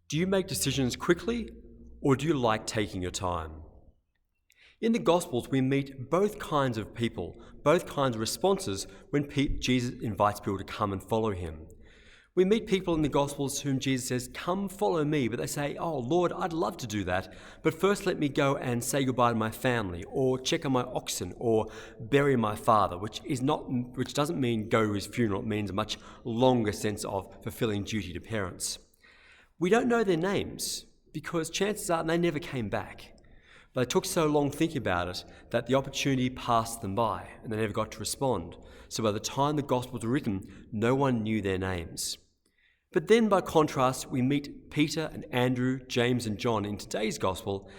Do you make decisions quickly, or do you like taking your time? In the Gospels, we meet both kinds of people, both kinds of responses when Jesus invites people to come and follow him. We meet people in the Gospels whom Jesus says, "Come, follow me," but they say, "Oh, Lord, I'd love to do that, but first let me go and say goodbye to my family, or check on my oxen, or bury my father," which doesn't mean go to his funeral. It means a much longer sense of fulfilling duty to parents. We don't know their names because chances are they never came back. But they took so long thinking about it that the opportunity passed them by and they never got to respond. So by the time the Gospels were written, no one knew their names. But then by contrast, we meet Peter and Andrew, James and John in today's Gospel.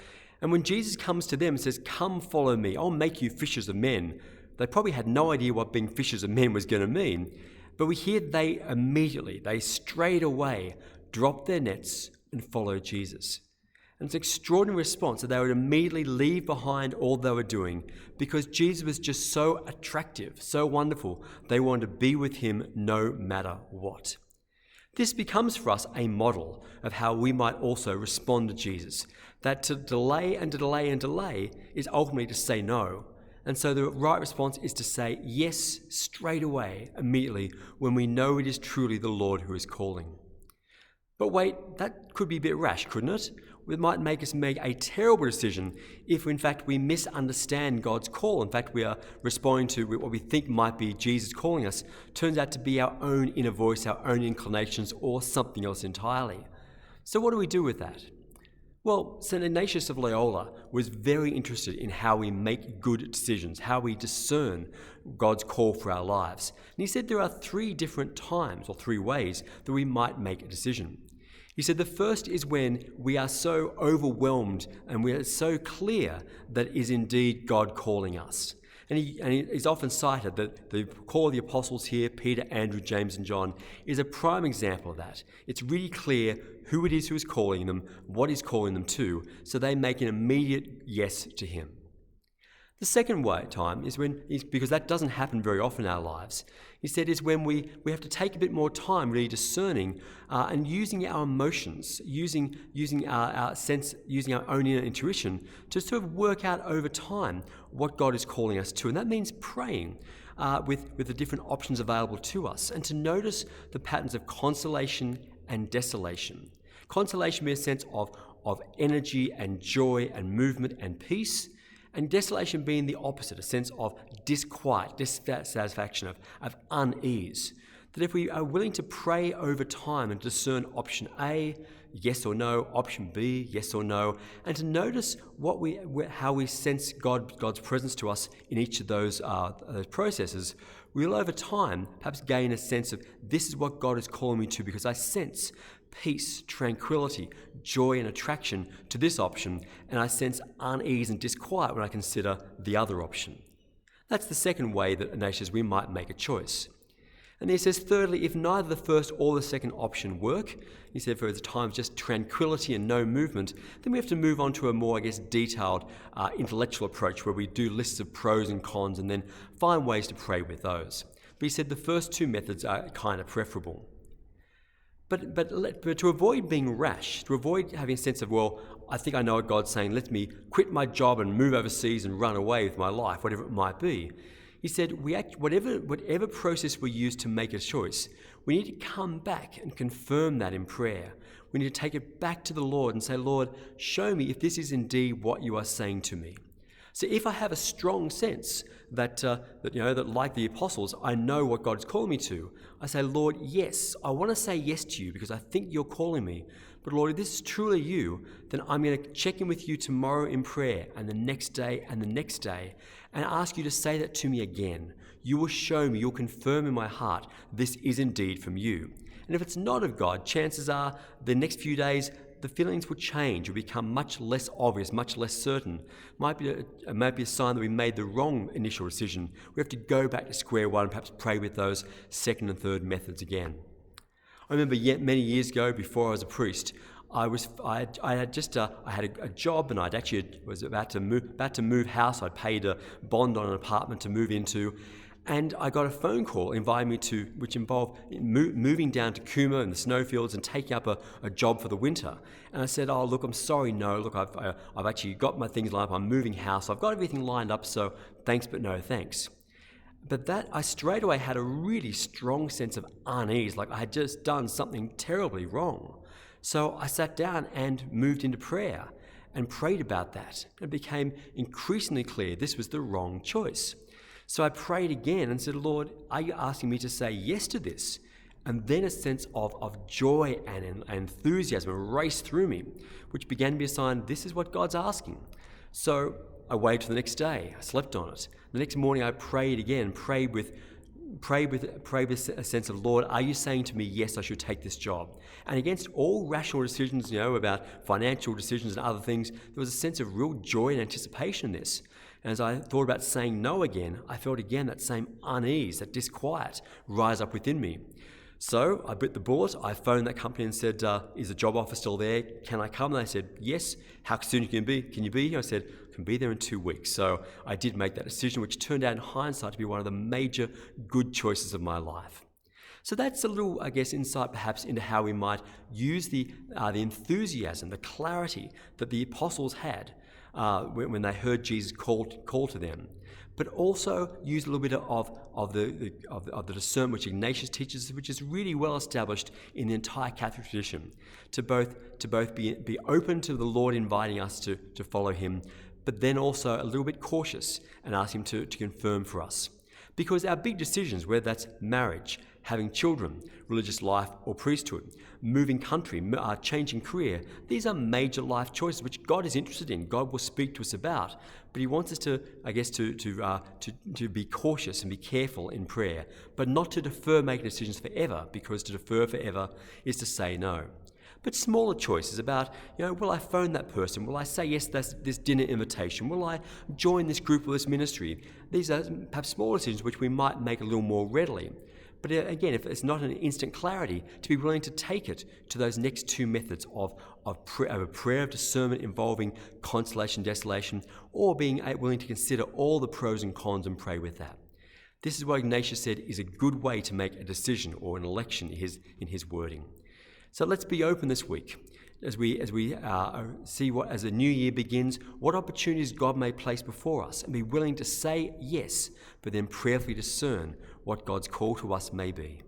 And when Jesus comes to them and says, "Come follow me, I'll make you fishers of men," they probably had no idea what being fishers of men was going to mean. But we hear they straight away dropped their nets and followed Jesus. And it's an extraordinary response that they would immediately leave behind all they were doing because Jesus was just so attractive, so wonderful. They wanted to be with him no matter what. This becomes for us a model of how we might also respond to Jesus, that to delay and to delay and delay is ultimately to say no. And so the right response is to say yes straight away, immediately, when we know it is truly the Lord who is calling. But wait, that could be a bit rash, couldn't it? It might make us make a terrible decision if, in fact, we misunderstand God's call. In fact, we are responding to what we think might be Jesus calling us. Turns out to be our own inner voice, our own inclinations, or something else entirely. So what do we do with that? Well, St. Ignatius of Loyola was very interested in how we make good decisions, how we discern God's call for our lives. And he said there are 3 different times, or 3 ways, that we might make a decision. He said the first is when we are so overwhelmed and we are so clear that it is indeed God calling us. And he's often cited that the call of the apostles here, Peter, Andrew, James and John, is a prime example of that. It's really clear who it is who is calling them, what he's calling them to, so they make an immediate yes to him. The second time is because that doesn't happen very often in our lives. He said is when we have to take a bit more time really discerning and using our emotions, using our sense, using our own inner intuition to sort of work out over time what God is calling us to. And that means praying with the different options available to us and to notice the patterns of consolation and desolation. Consolation being a sense of energy and joy and movement and peace. And desolation being the opposite, a sense of disquiet, dissatisfaction, of unease. That if we are willing to pray over time and discern option A, yes or no, option B, yes or no, and to notice how we sense God's presence to us in each of those processes, we'll over time perhaps gain a sense of this is what God is calling me to because I sense peace, tranquility, joy and attraction to this option, and I sense unease and disquiet when I consider the other option. That's the second way that Ignatius we might make a choice. And he says, thirdly, if neither the first or the second option work, he said for the times just tranquility and no movement, then we have to move on to a more, detailed intellectual approach where we do lists of pros and cons and then find ways to pray with those. But he said the first 2 methods are kind of preferable. But to avoid being rash, to avoid having a sense of, well, I think I know what God's saying, let me quit my job and move overseas and run away with my life, whatever it might be. He said, whatever process we use to make a choice, we need to come back and confirm that in prayer. We need to take it back to the Lord and say, Lord, show me if this is indeed what you are saying to me. So if I have a strong sense that like the apostles, I know what God is calling me to, I say, Lord, yes, I want to say yes to you because I think you're calling me. But Lord, if this is truly you, then I'm going to check in with you tomorrow in prayer and the next day and the next day and ask you to say that to me again. You will show me, you'll confirm in my heart, this is indeed from you. And if it's not of God, chances are the next few days, the feelings will change, will become much less obvious, much less certain. It might be a sign that we made the wrong initial decision. We have to go back to square one and perhaps pray with those second and third methods again. I remember many years ago, before I was a priest, I had a job and I'd actually was about to move house. I'd paid a bond on an apartment to move into. And I got a phone call inviting me to, which involved moving down to Cooma and the snowfields and taking up a job for the winter. And I said, oh, look, I'm sorry, no. Look, I've actually got my things lined up. I'm moving house. I've got everything lined up, so thanks, but no thanks. But that, I straight away had a really strong sense of unease, like I had just done something terribly wrong. So I sat down and moved into prayer and prayed about that. It became increasingly clear this was the wrong choice. So I prayed again and said, Lord, are you asking me to say yes to this? And then a sense of joy and enthusiasm raced through me, which began to be a sign this is what God's asking. So I waited for the next day. I slept on it. The next morning I prayed again, prayed with a sense of, Lord, are you saying to me, yes, I should take this job? And against all rational decisions, about financial decisions and other things, there was a sense of real joy and anticipation in this. And as I thought about saying no again, I felt again that same unease, that disquiet rise up within me. So I bit the bullet. I phoned that company and said, is the job offer still there? Can I come? And they said, yes. How soon can you be here? I said, I can be there in 2 weeks. So I did make that decision, which turned out in hindsight to be one of the major good choices of my life. So that's a little, insight perhaps into how we might use the enthusiasm, the clarity that the apostles had when they heard Jesus call to them, but also use a little bit of the discernment which Ignatius teaches, which is really well established in the entire Catholic tradition, to both be open to the Lord inviting us to follow him, but then also a little bit cautious and ask him to confirm for us. Because our big decisions, whether that's marriage, having children, religious life or priesthood, moving country, changing career, these are major life choices which God is interested in. God will speak to us about, but he wants us to be cautious and be careful in prayer, but not to defer making decisions forever, because to defer forever is to say no. But smaller choices about, will I phone that person? Will I say yes to this dinner invitation? Will I join this group or this ministry? These are perhaps smaller decisions which we might make a little more readily. But again, if it's not an instant clarity, to be willing to take it to those next two methods of a prayer of discernment involving consolation, desolation, or being willing to consider all the pros and cons and pray with that. This is what Ignatius said is a good way to make a decision or an election in his wording. So let's be open this week as we see what, as a new year begins, what opportunities God may place before us, and be willing to say yes, but then prayerfully discern what God's call to us may be.